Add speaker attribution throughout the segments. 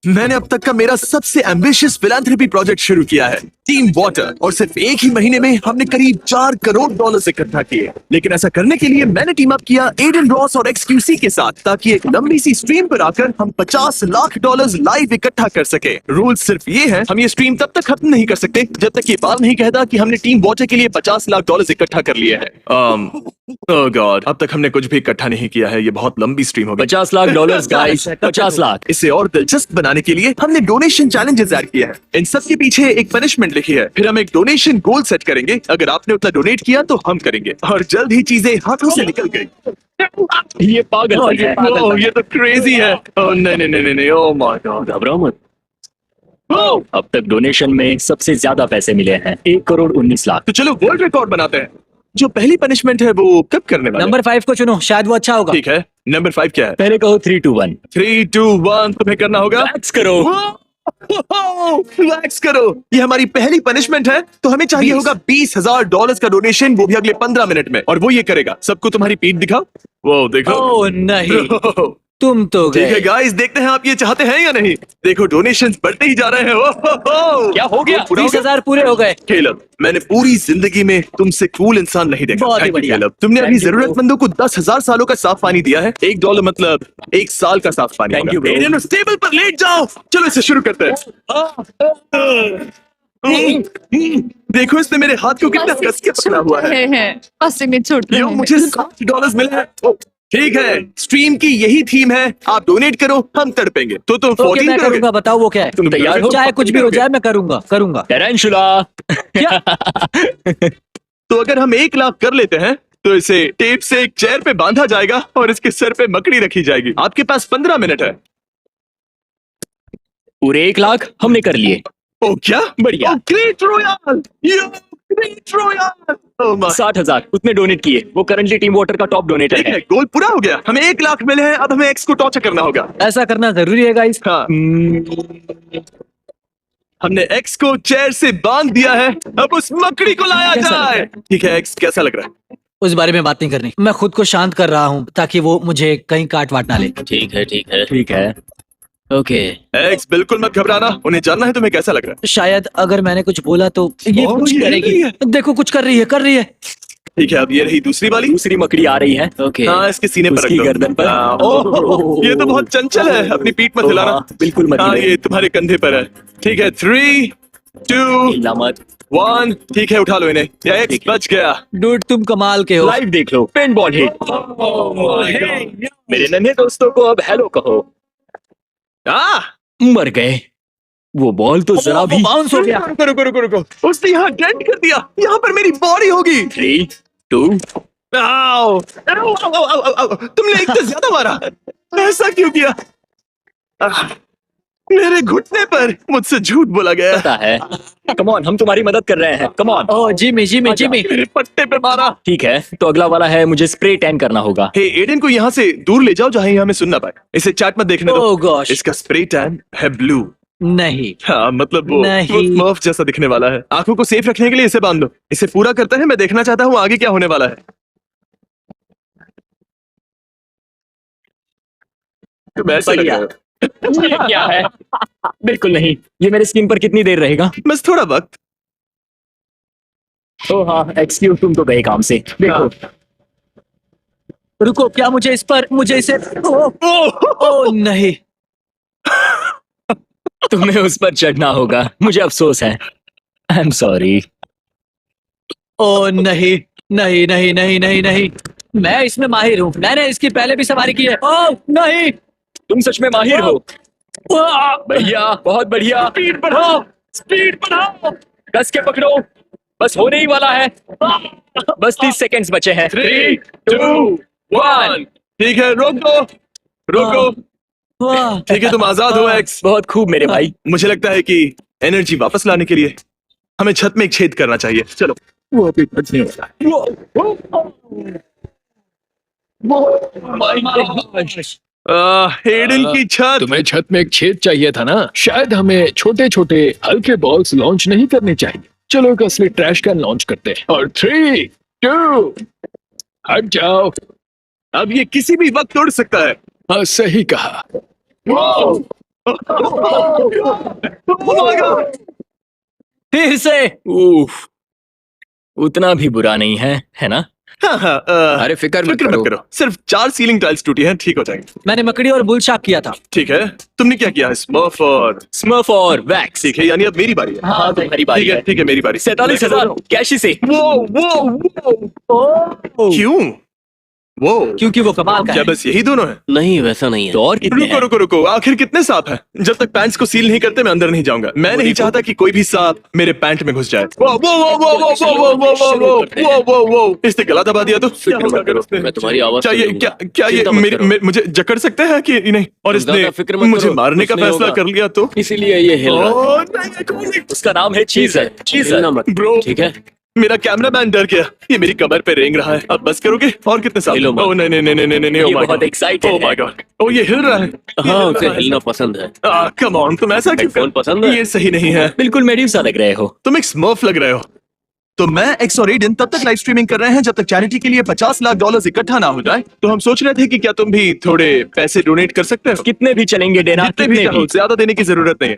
Speaker 1: मैंने अब तक का मेरा सबसे एम्बिशियस फिलैंथ्रोपी प्रोजेक्ट शुरू किया है, टीम वाटर, और सिर्फ एक ही महीने में हमने करीब $4 करोड़ इकट्ठा किए। लेकिन ऐसा करने के लिए मैंने टीम अप किया एडन रॉस और XQC के साथ, ताकि एक लंबी सी स्ट्रीम पर आकर हम $50 लाख लाइव इकट्ठा कर सके। रूल सिर्फ ये है, हम ये स्ट्रीम तब तक खत्म नहीं कर सकते जब तक ये बाल नहीं कहता कि हमने टीम वाटर के लिए $50 लाख इकट्ठा कर लिए है। ओह गॉड, अब तक हमने कुछ भी इकट्ठा नहीं किया है। ये बहुत लंबी स्ट्रीम हो गई।
Speaker 2: $50 लाख गाइस, 50 लाख।
Speaker 1: इसे और दिलचस्प बनाने के लिए हमने डोनेशन चैलेंजेस ऐड किए हैं। इन सब के पीछे एक पनिशमेंट लिखी है। फिर हम एक डोनेशन गोल सेट करेंगे। अगर आपने उतना डोनेट किया तो हम करेंगे। और जल्द ही चीजें हाथों से निकल गई।
Speaker 2: ये पागल है।
Speaker 1: ओह, ये तो क्रेजी है। ओह नहीं, ओह माय गॉड।
Speaker 2: घबराओ मत। अब तक डोनेशन में सबसे ज्यादा पैसे मिले हैं, 1 करोड़ 19 लाख।
Speaker 1: तो चलो वर्ल्ड रिकॉर्ड बनाते हैं। जो पहली पनिशमेंट है वो कब करने वाले हैं?
Speaker 3: नंबर 5 को चुनो, शायद वो अच्छा होगा।
Speaker 1: ठीक है, नंबर 5 क्या है?
Speaker 2: पहले कहो 3, 2, 1।
Speaker 1: 3, 2, 1 तुम्हें करना होगा।
Speaker 2: रिलैक्स करो।
Speaker 1: रिलैक्स करो। ये हमारी पहली पनिशमेंट है, तो हमें चाहिए होगा $20,000 का डोनेशन, वो भी अगले 15 मिनट में। और वो ये करेगा। सबको तुम्हारी पीठ दिखाओ। वो देखो।
Speaker 3: ओह नहीं, तुम तो
Speaker 1: ठीक है
Speaker 3: गए।
Speaker 1: गाइस, देखते हैं आप ये चाहते हैं या नहीं। देखो डोनेशंस बढ़ते ही जा रहे हैं। ओह,
Speaker 2: क्या हो गया?
Speaker 1: पूरा हो गया?
Speaker 3: 20,000 पूरे हो गए।
Speaker 1: केलब, मैंने पूरी जिंदगी में तुमसे कूल इंसान नहीं देखा।
Speaker 3: बहुत ही
Speaker 1: Thank you,
Speaker 3: बढ़िया।
Speaker 1: केलब। तुमने अभी
Speaker 2: Thank you, bro.
Speaker 1: जरूरतमंदों को 10,000 सालों का साफ पानी दिया है। $1 मतलब 1 साल का साफ पानी।
Speaker 2: Thank you, bro.
Speaker 1: Alien, table पर लेट जाओ। चलो इसे शुरू करते हैं। देखो इसने मेरे हाथ को कितना कस के पकड़ा हुआ है।
Speaker 4: पासे में छूट रहे
Speaker 1: यो,
Speaker 4: हैं।
Speaker 1: मुझे $60 मिले हैं। ओ, ठीक है, स्ट्रीम की यही थीम है। आप डोनेट करो, हम तड़पेंगे। तो तुम
Speaker 3: ओके,
Speaker 1: 14
Speaker 3: मैं
Speaker 1: करोगे?
Speaker 3: करूंगा। बताओ वो क्या है।
Speaker 1: तुम
Speaker 2: तैयार हो?
Speaker 3: चाहे कुछ भी हो जाए, मैं करूंगा।
Speaker 2: टेरेंशुला।
Speaker 1: तो अगर हम 1 लाख कर लेते हैं तो इसे टेप से एक चेयर पे बांधा जाएगा और इसके सर पे मकड़ी रखी जाएगी। आपके पास 15 मिनट है।
Speaker 2: पूरे 1 लाख हमने कर लिए।
Speaker 1: ओ क्या
Speaker 2: बढ़िया।
Speaker 1: Great royal, great royal.
Speaker 2: 60,000 उतने डोनेट किए। वो करंटली टीम वाटर का टॉप डोनेटर
Speaker 1: ठीक है,
Speaker 2: है।
Speaker 1: गोल पूरा हो गया। हमें 1 लाख मिले हैं। अब हमें एक्स को टॉर्चर करना होगा।
Speaker 3: ऐसा करना जरूरी है गाइस।
Speaker 1: हाँ, हमने एक्स को चेयर से बांध दिया है। अब उस मकड़ी को लाया
Speaker 2: कैसा लग रहा
Speaker 1: जाए।
Speaker 2: है?
Speaker 1: ठीक है एक्स, कैसा लग रहा है?
Speaker 3: उस बारे में बात नहीं करनी। मैं खुद को शांत कर रहा हूँ ताकि वो मुझे कहीं काट वाट ना ले।
Speaker 2: ठीक है।
Speaker 3: ओके,
Speaker 1: एक्स बिल्कुल मत घबराना। उन्हें जानना है तुम्हें कैसा लग रहा है।
Speaker 3: शायद अगर मैंने कुछ बोला तो ये
Speaker 1: ओह,
Speaker 3: कुछ
Speaker 1: ये
Speaker 3: करेगी।
Speaker 1: रही है।
Speaker 3: देखो कुछ कर रही है।
Speaker 1: ठीक है, अब ये रही दूसरी वाली।
Speaker 2: दूसरी मकड़ी आ रही है। ओके।
Speaker 1: हाँ, इसके सीने पर रख
Speaker 2: उसकी
Speaker 1: दो।
Speaker 2: गर्दन पर।
Speaker 1: हाँ, ओह, ये तो बहुत चंचल है। अपनी पीठ मत हिलाना।
Speaker 2: हाँ, बिल्कुल मत
Speaker 1: हाँ,
Speaker 2: हिलाना।
Speaker 1: ये तुम्हारे कंधे पर है। ठीक है, 3, 2,
Speaker 2: हिला मत।
Speaker 1: 1। ठीक है, उठा लो इन्हें। या एक्स
Speaker 2: ठीक है।
Speaker 1: बच गया।
Speaker 3: डूड तुम कमाल के हो।
Speaker 2: लाइव देख लो। Pen ball hit. मेरे नन्हे दोस्तों को अब हेलो कहो। मर गए। वो बॉल तो जरा भी।
Speaker 3: बाउंस हो गया।
Speaker 1: रुको। उसने यहाँ डेंट कर दिया। यहाँ पर मेरी बॉडी होगी।
Speaker 2: 3, 2।
Speaker 1: आओ, तुमने एक तो ज्यादा मारा। ऐसा क्यों किया? मेरे घुटने पर मुझसे झूठ बोला गया।
Speaker 2: पता है। कम ऑन, हम तुम्हारी मदद कर रहे हैं। Come on.
Speaker 3: Oh Jimmy.
Speaker 1: मेरे पट्टे पे मारा।
Speaker 2: ठीक है, तो अगला वाला है, मुझे स्प्रे टैन करना होगा।
Speaker 1: हे, एडन को यहाँ से दूर ले जाओ जहाँ ये हमें सुनना पाए। इसे चैट मत देखने दो।
Speaker 3: ओह गॉश,
Speaker 1: इसका स्प्रे टैन है ब्लू।
Speaker 3: नहीं।
Speaker 1: हाँ, मतलब वो
Speaker 3: नहीं।
Speaker 1: स्मर्फ जैसा दिखने वाला है। आंखों को सेफ रखने के लिए इसे बांध दो। इसे पूरा करते हैं। मैं देखना चाहता हूँ आगे क्या होने वाला है। तुम ऐसे लग
Speaker 3: बढ़िया।
Speaker 1: रहे हो।
Speaker 2: ये क्या है? बिल्कुल नहीं। ये मेरे स्किन पर कितनी देर रहेगा?
Speaker 1: बस थोड़ा वक्त।
Speaker 2: ओह हाँ, एक्सक्यूज, तुम तो गए काम से। देखो।
Speaker 3: रुको, क्या मुझे इसे ओह नहीं।
Speaker 2: तुम्हें उस पर चढ़ना होगा। मुझे अफसोस है। I am sorry.
Speaker 3: ओह नहीं। मैं इसमें माहिर हूँ। मैंने इसकी पहले भी सवारी की है। ओह नहीं।
Speaker 2: तुम सच में माहिर हो। भैया, बहुत बढ़िया। स्पीड बढ़ाओ। कस के पकड़ो। बस होने ही वाला है। बस 30 सेकंड्स बचे हैं।
Speaker 1: 3, 2, 1। ठीक है, रोक दो।
Speaker 3: वाह।
Speaker 1: ठीक है, तुम आजाद हो एक्स।
Speaker 2: बहुत खूब मेरे भाई।
Speaker 1: मुझे लगता है कि एनर्जी वापस लाने के लिए हमें छत में एक छेद करना चाहिए। चलो।
Speaker 2: वो अभी कुछ नहीं होता।
Speaker 1: एडन की छत।
Speaker 5: तुम्हें छत में एक छेद चाहिए था ना? शायद हमें छोटे छोटे हल्के बॉल्स लॉन्च नहीं करने चाहिए। चलो एक असली ट्रैश कैन लॉन्च करते हैं। और 3, 2, हट जाओ।
Speaker 1: अब ये किसी भी वक्त उड़ सकता है।
Speaker 5: हाँ, सही कहा।
Speaker 3: फिर से।
Speaker 2: उफ, उतना भी बुरा नहीं है ना?
Speaker 1: हाँ हाँ
Speaker 4: अरे फिक्र मत
Speaker 1: मत
Speaker 4: करो।
Speaker 1: करो, सिर्फ 4 सीलिंग टाइल्स टूटी हैं, ठीक हो जाएंगे।
Speaker 3: मैंने मकड़ी और बुलशाक किया था।
Speaker 1: ठीक है, तुमने क्या किया? स्मर्फ और
Speaker 2: स्मर्फ और वैक्स।
Speaker 1: ठीक है, यानी अब मेरी बारी है।
Speaker 2: हाँ, तुम्हारी बारी है।
Speaker 1: ठीक है, मेरी बारी।
Speaker 2: 47,000 कैश से।
Speaker 1: क्यों? वो
Speaker 3: क्योंकि वो कमाल का
Speaker 1: क्या
Speaker 3: है।
Speaker 1: बस यही दोनों है?
Speaker 6: नहीं वैसा नहीं है।
Speaker 2: तो और कितने
Speaker 1: रुको
Speaker 2: हैं?
Speaker 1: रुको रुको, आखिर कितने सांप हैं? जब तक पैंट्स को सील नहीं करते मैं अंदर नहीं जाऊंगा। मैं नहीं चाहता कि कोई भी सांप मेरे पैंट में घुस जाए। वो वो वो वो वो वो वो वो वो वो वो इसने गला दबा दिया तो क्या
Speaker 6: फिक्र
Speaker 1: होगा
Speaker 6: मत
Speaker 1: अगर
Speaker 6: करो,
Speaker 1: उसने?
Speaker 6: मैं तुम्हारी आवाज
Speaker 1: क्या
Speaker 6: सुन
Speaker 1: ये
Speaker 6: लूंगा।
Speaker 1: क्या ये
Speaker 6: चिंता मत करो।
Speaker 1: मुझे जकड़ सकते हैं कि नहीं? और
Speaker 6: ज्यादा
Speaker 1: इसने
Speaker 6: फिक्र मत
Speaker 1: मुझे
Speaker 6: करो,
Speaker 1: मारने का
Speaker 6: कुछ नहीं
Speaker 1: फैसला
Speaker 6: होगा।
Speaker 1: कर लिया तो?
Speaker 6: इसीलिए ये हिल रहा है।
Speaker 1: ओह, नहीं,
Speaker 2: उसका नाम है चीजर। चीजर।
Speaker 6: हिलना मत
Speaker 1: Bro.
Speaker 6: ठीक है।
Speaker 1: मेरा कैमरामैन डर गया। ये मेरी कमर पे रेंग रहा है। अब बस करोगे? और कितने साल?
Speaker 6: हिलो मत।
Speaker 1: ओह नहीं नहीं नहीं नहीं नहीं,
Speaker 2: ये
Speaker 1: oh my
Speaker 2: बहुत
Speaker 1: God.
Speaker 2: excited
Speaker 1: Oh my
Speaker 2: है।
Speaker 1: God. ओह ये हिल रहा है।
Speaker 6: हाँ उसे हिलना पसंद है।
Speaker 1: कम ऑन, तुम ऐसा क्यों
Speaker 6: फोन पसंद है?
Speaker 1: ये सही नहीं है।
Speaker 2: बिल्कुल मेड्यूसा लग रहे हो।
Speaker 1: तुम एक स्मर्फ लग रहे हो। तो मैं एक्स और एडन तब तक लाइव स्ट्रीमिंग कर रहे हैं जब तक चैरिटी के लिए 50 लाख डॉलर्स इकट्ठा ना हो जाए। तो हम सोच रहे थे कि क्या तुम भी थोड़े पैसे डोनेट कर सकते हो?
Speaker 2: कितने भी चलेंगे डेना,
Speaker 1: जितने भी
Speaker 2: कितने
Speaker 1: चाहो,
Speaker 2: भी।
Speaker 1: ज्यादा देने की जरूरत नहीं है।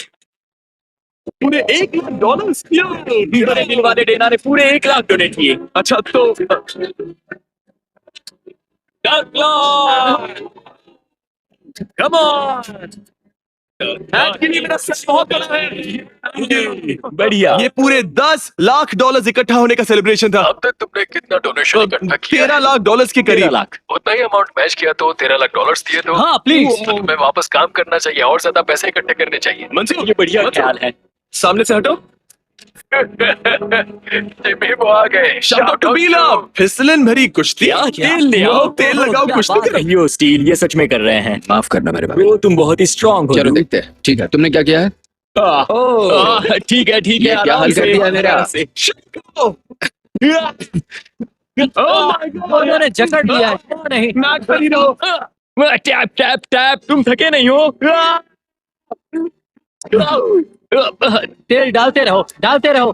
Speaker 1: पूरे $1 लाख।
Speaker 2: बड़े दिल वाले डेना ने पूरे 1 लाख डोनेट किए।
Speaker 1: अच्छा तो
Speaker 2: 10 लाख। Come on! आज के लिए मेरा सच बहुत बड़ा है। बढ़िया।
Speaker 1: ये पूरे $10 लाख इकट्ठा होने का सेलिब्रेशन था।
Speaker 5: अब तक तुमने कितना डोनेशन इकट्ठा किया?
Speaker 1: $13 लाख के
Speaker 2: 13
Speaker 1: करीब।
Speaker 2: लाख।
Speaker 5: उतना ही अमाउंट मैच किया तो $13 लाख दिए तो
Speaker 3: हाँ प्लीज।
Speaker 5: तो तुम्हें वापस काम करना चाहिए और ज्यादा पैसे इकट्ठे करने चाहिए।
Speaker 1: मंसूर,
Speaker 2: ये बढ़िया ख्याल है।
Speaker 1: सामने से हटो।
Speaker 5: जिम्मी वो आ गए।
Speaker 1: शाउट आउट टू बीला। फिसलन भरी कुश्ती।
Speaker 2: क्या तेल ले आओ।
Speaker 1: तेल लगाओ,
Speaker 3: क्या
Speaker 1: कुश्ती
Speaker 3: बात
Speaker 1: करो।
Speaker 2: यो स्टील, ये सच में कर रहे हैं।
Speaker 4: माफ करना मेरे भाई।
Speaker 2: ब्रो तुम बहुत ही स्ट्रांग हो।
Speaker 4: चलो देखते हैं। ठीक है, तुमने क्या किया है?
Speaker 2: ठीक है ठीक है।
Speaker 4: ये क्या
Speaker 2: आराम
Speaker 4: हल कर
Speaker 2: से,
Speaker 4: दिया मेरा?
Speaker 2: आराम से।
Speaker 3: उन्होंने जकड़ लिया है। क्यों नहीं?
Speaker 1: नाक पर ही रहो।
Speaker 2: टैप टैप टैप, तुम थके नहीं हो?
Speaker 3: तेल डालते रहो, डालते रहो।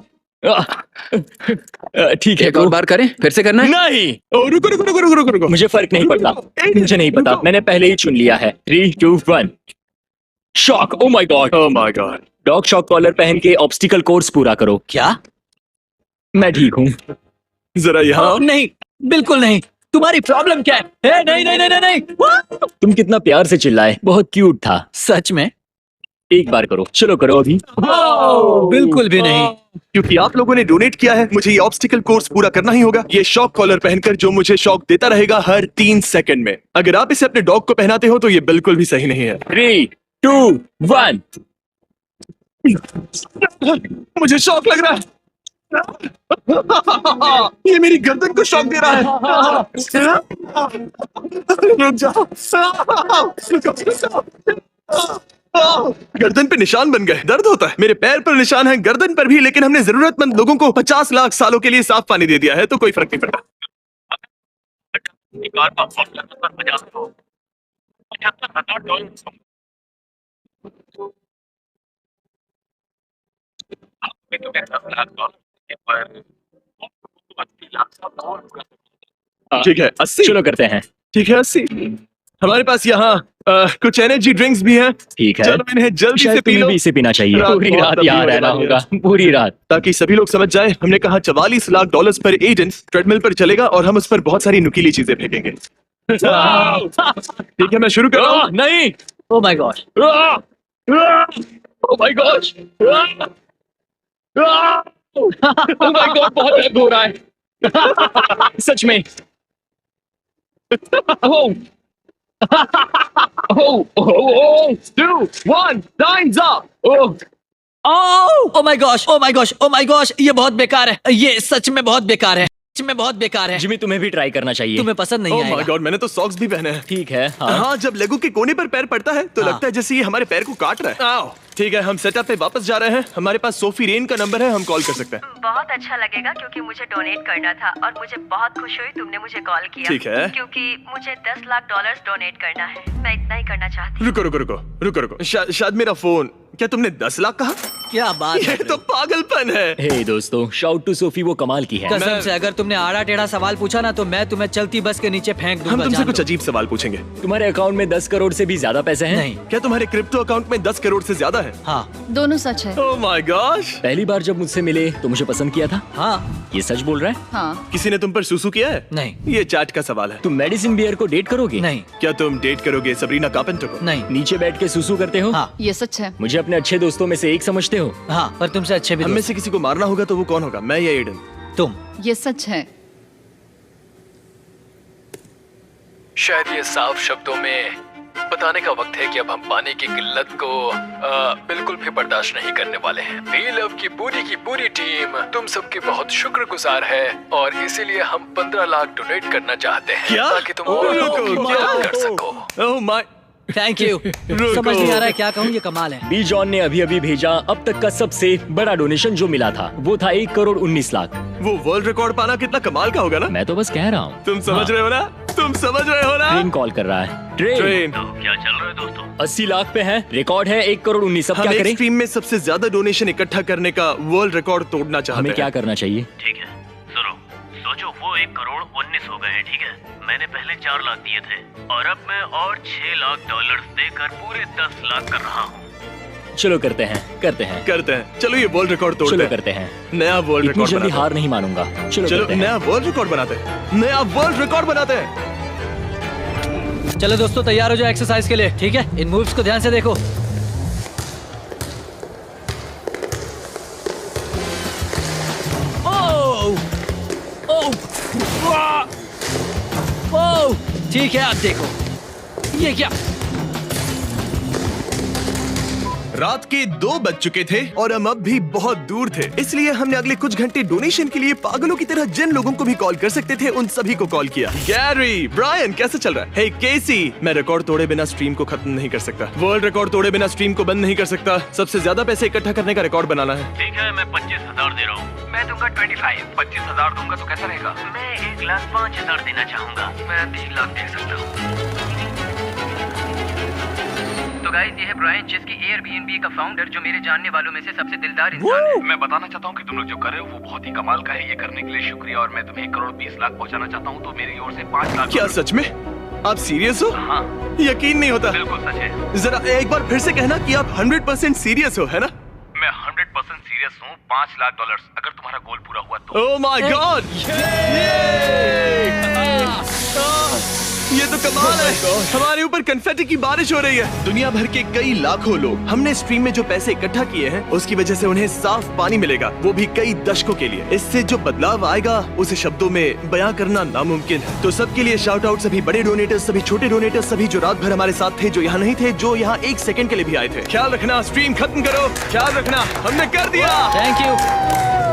Speaker 2: ठीक है
Speaker 4: एक और बार करें? फिर से करना है?
Speaker 2: नहीं,
Speaker 1: ओ, रुको रुको रुको रुको रुको रुको।
Speaker 2: मुझे फर्क नहीं पड़ता। मुझे नहीं पता, मैंने पहले ही चुन लिया है। 3, 2, 1 shock. Oh my God.
Speaker 1: Oh my God.
Speaker 2: Dog shock collar पहन के ऑब्स्टिकल कोर्स पूरा करो।
Speaker 3: क्या?
Speaker 2: मैं ठीक हूँ।
Speaker 1: जरा यहाँ।
Speaker 3: नहीं, बिल्कुल नहीं। तुम्हारी प्रॉब्लम क्या है? नहीं नहीं नहीं नहीं नहीं।
Speaker 2: तुम कितना प्यार से चिल्लाए, बहुत क्यूट था।
Speaker 3: सच में?
Speaker 2: एक बार करो, चलो करो अभी।
Speaker 3: बिल्कुल भी नहीं।
Speaker 1: क्योंकि आप लोगों ने डोनेट किया है, मुझे ये ऑब्स्टिकल कोर्स पूरा करना ही होगा। ये शॉक कॉलर पहनकर जो मुझे शॉक देता रहेगा हर 3 सेकंड में। अगर आप इसे अपने डॉग को पहनाते हो तो ये बिल्कुल भी सही नहीं है।
Speaker 2: 3, 2, 1
Speaker 1: मुझे शॉक लग रहा है। ये मेरी गर्दन को शॉक दे रहा है। रुक जाओ। गर्दन पे निशान बन गए, दर्द होता है। मेरे पैर पर निशान है, गर्दन पर भी, लेकिन हमने जरूरतमंद लोगों को 50 लाख सालों के लिए साफ पानी दे दिया है तो कोई फर्क नहीं पड़ता। ठीक है 80।
Speaker 2: चलो करते हैं।
Speaker 1: ठीक है 80। हमारे पास यहाँ कुछ एनर्जी ड्रिंक्स भी हैं।
Speaker 2: ठीक है,
Speaker 1: चलो इन्हें जल्दी से
Speaker 2: शायद
Speaker 1: पी
Speaker 2: तुम्हें
Speaker 1: लो
Speaker 2: भी इसे पीना चाहिए।
Speaker 1: रात
Speaker 2: पूरी
Speaker 1: बहुत
Speaker 2: रात
Speaker 1: लंबी
Speaker 2: यहाँ
Speaker 1: होने
Speaker 2: रहना
Speaker 1: वाली
Speaker 2: होगा, पूरी रात।
Speaker 1: ताकि सभी लोग समझ जाएं। हमने कहा $44 लाख पर एडन ट्रेडमिल पर चलेगा और हम उस पर बहुत सारी नुकीली चीजें फेंकेंगे। ठीक है मैं शुरू कर रहा हूँ।
Speaker 2: नहीं।
Speaker 3: Oh my God.
Speaker 2: Oh my gosh! Oh my God, बहुत दर्द हो रहा है। सच में। Oh. Oh, 2, 1, time's up. Oh.
Speaker 3: Oh my gosh, oh my gosh, oh my gosh. ये बहुत बेकार है। ये सच में बहुत बेकार है। सच में बहुत बेकार है।
Speaker 2: जिमी तुम्हें भी ट्राई करना चाहिए।
Speaker 3: तुम्हें पसंद नहीं
Speaker 1: ओह माय
Speaker 3: आएगा।
Speaker 1: गॉड, मैंने तो सॉक्स भी पहने हैं।
Speaker 2: ठीक है। हाँ।
Speaker 1: हाँ जब लेगो के कोने पर पैर पड़ता है तो
Speaker 3: हाँ।
Speaker 1: लगता है जैसे ये हमारे पैर को काट रहा है। आओ ठीक है, हम सेटअप पे वापस जा रहे हैं। हमारे पास सोफी रेन का नंबर है, हम कॉल कर सकते हैं।
Speaker 7: बहुत अच्छा लगेगा क्योंकि मुझे डोनेट करना था और मुझे बहुत खुशी हुई तुमने मुझे कॉल किया।
Speaker 1: ठीक है।
Speaker 7: क्योंकि मुझे $10 लाख डोनेट करना है। मैं इतना ही करना चाहती हूँ।
Speaker 1: रुको रुको रुको रुको रुको, शायद मेरा फोन। क्या तुमने 10 लाख कहा?
Speaker 3: क्या बात
Speaker 1: ये
Speaker 3: है
Speaker 1: तो पागलपन है।
Speaker 2: हे दोस्तों, शाउट टू सोफी, वो कमाल की है।
Speaker 3: कसम से अगर तुमने आड़ा टेढ़ा सवाल पूछा ना तो मैं तुम्हें चलती बस के नीचे फेंक दूंगा।
Speaker 1: हम तुमसे
Speaker 3: जान
Speaker 1: कुछ
Speaker 3: लो।
Speaker 1: अजीब सवाल पूछेंगे।
Speaker 2: तुम्हारे अकाउंट में 10 करोड़ से भी ज्यादा पैसे हैं?
Speaker 3: नहीं।
Speaker 1: क्या तुम्हारे क्रिप्टो अकाउंट में 10 करोड़ से ज्यादा है?
Speaker 3: हाँ
Speaker 8: दोनों सच है।
Speaker 1: Oh my gosh.
Speaker 2: पहली बार जब मुझसे मिले तो मुझे पसंद किया था?
Speaker 3: हाँ
Speaker 2: ये सच बोल रहा है?
Speaker 8: हाँ
Speaker 1: किसी ने तुम पर सुसु किया है?
Speaker 3: नहीं
Speaker 1: ये चैट का सवाल है।
Speaker 2: तुम मेडिसिन बियर को डेट करोगे?
Speaker 3: नहीं
Speaker 1: क्या तुम डेट करोगे सबरीना कार्पेंटर को?
Speaker 3: नहीं
Speaker 2: नीचे बैठ के सुसु करते हो?
Speaker 3: हाँ
Speaker 8: ये सच है।
Speaker 2: मुझे अपने अच्छे दोस्तों में से एक समझते हो?
Speaker 3: हाँ पर तुमसे अच्छे भी
Speaker 1: हम में
Speaker 3: दोस्त।
Speaker 1: से किसी को मारना होगा तो वो कौन होगा, मैं या एडन?
Speaker 3: तुम।
Speaker 8: ये सच है।
Speaker 5: शायद ये साफ शब्दों में बताने का वक्त है कि अब हम पानी की किल्लत को बिल्कुल भी बर्दाश्त नहीं करने वाले हैं। वी लव की पूरी टीम तुम सबकी बहुत शुक्रगुजार है और इसीलिए हम 15 लाख डोनेट करना चाहते हैं
Speaker 1: क्या?
Speaker 5: ताकि तुम
Speaker 1: ओह,
Speaker 5: और लोगों की
Speaker 1: क्या?
Speaker 5: मदद कर सको।
Speaker 1: Oh my.
Speaker 3: Thank you. समझ नहीं आ रहा है क्या कहूँ, ये कमाल है।
Speaker 2: बी जॉन ने अभी अभी भेजा अब तक का सबसे बड़ा डोनेशन जो मिला था वो था 1 करोड़ 19 लाख।
Speaker 1: वो वर्ल्ड रिकॉर्ड पाना कितना कमाल का होगा ना?
Speaker 2: मैं तो बस कह रहा हूँ।
Speaker 1: तुम समझ रहे हो ना? तुम समझ रहे हो ना?
Speaker 2: ट्रेन कॉल कर रहा है। ट्रेन
Speaker 6: क्या चल रहा है दोस्तों?
Speaker 2: 80 लाख पे है, रिकॉर्ड है 1 करोड़ 19। अब
Speaker 1: हम
Speaker 2: क्या
Speaker 1: एक
Speaker 2: करें?
Speaker 1: स्ट्रीम में सबसे ज्यादा डोनेशन इकट्ठा करने का वर्ल्ड रिकॉर्ड तोड़ना चाहते
Speaker 2: हमें
Speaker 1: हैं।
Speaker 2: क्या करना चाहिए?
Speaker 6: ठीक है, सुनो, सोचो वो 1 करोड़ 19 हो गए हैं, ठीक है? मैंने पहले 4 लाख दिए थे और अब मैं और 6 लाख डॉलर्स देकर पूरे 10 लाख कर रहा हूँ।
Speaker 2: चलो करते हैं।
Speaker 1: करते हैं। चलो ये वर्ल्ड रिकॉर्ड तोड़ते
Speaker 2: चलो
Speaker 1: हैं।
Speaker 2: करते हैं।
Speaker 1: नया वर्ल्ड
Speaker 2: इतनी
Speaker 1: रिकॉर्ड
Speaker 2: जल्दी
Speaker 1: बनाते
Speaker 2: हार नहीं मानूंगा।
Speaker 1: हैं।
Speaker 2: चलो
Speaker 1: चलो
Speaker 2: करते हैं।
Speaker 1: नया वर्ल्ड रिकॉर्ड बनाते हैं। नया वर्ल्ड रिकॉर्ड बनाते हैं।
Speaker 3: चलो दोस्तों तैयार हो जाओ एक्सरसाइज के लिए, ठीक है? इन मूव्स को ध्यान से देखो। ओह! ओह! वाह! ओह! ठीक है, अब देखो ये क्या।
Speaker 1: रात के 2 बज चुके थे और हम अब भी बहुत दूर थे, इसलिए हमने अगले कुछ घंटे डोनेशन के लिए पागलों की तरह जिन लोगों को भी कॉल कर सकते थे उन सभी को कॉल किया। गैरी, ब्रायन, कैसे चल रहा है? हे केसी, मैं रिकॉर्ड तोड़े बिना स्ट्रीम को खत्म नहीं कर सकता। वर्ल्ड रिकॉर्ड तोड़े बिना स्ट्रीम को बंद नहीं कर सकता। सबसे ज्यादा पैसे इकट्ठा करने का रिकॉर्ड बनाना है।
Speaker 6: ठीक है, मैं 25,000 दे रहा हूँ।
Speaker 9: मैं दूंगा 25। 25,000 दूंगा तो कैसा रहेगा?
Speaker 6: मैं 1,05,000 देना चाहूंगा।
Speaker 9: मैं 3 लाख दे सकता हूँ। तो गाइस ये है ब्रायन, जिसकी एयरबीएनबी का फाउंडर, जो मेरे जानने वालों में से सबसे दिलदार इंसान है।
Speaker 6: मैं बताना चाहता हूँ कि तुम लोग जो कर रहे हो वो बहुत ही कमाल का है। ये करने के लिए शुक्रिया और मैं तुम्हें 1 करोड़ 20 लाख पहुँचाना चाहता हूँ, तो मेरी ओर से 5 लाख।
Speaker 1: क्या सच में? आप सीरियस हो?
Speaker 6: हाँ
Speaker 1: यकीन नहीं होता।
Speaker 6: बिल्कुल सच है।
Speaker 1: जरा एक बार फिर से कहना कि आप 100% सीरियस हो, है ना?
Speaker 6: मैं 100% सीरियस हूँ। 5 लाख डॉलर्स अगर तुम्हारा गोल पूरा हुआ तो।
Speaker 1: Oh my God! ये तो कमाल है। हमारे ऊपर कन्फेटी की बारिश हो रही है। दुनिया भर के कई लाखों लोग, हमने स्ट्रीम में जो पैसे इकट्ठा किए हैं उसकी वजह से उन्हें साफ पानी मिलेगा, वो भी कई दशकों के लिए। इससे जो बदलाव आएगा उसे शब्दों में बयां करना नामुमकिन है। तो सबके लिए शाउट आउट, सभी बड़े डोनेटर्स, सभी छोटे डोनेटर्स, सभी जो रात भर हमारे साथ थे, जो यहाँ नहीं थे, जो यहाँ 1 सेकंड के लिए भी आए थे। ख्याल रखना, स्ट्रीम खत्म करो। ख्याल रखना, हमने कर दिया।
Speaker 3: Thank you.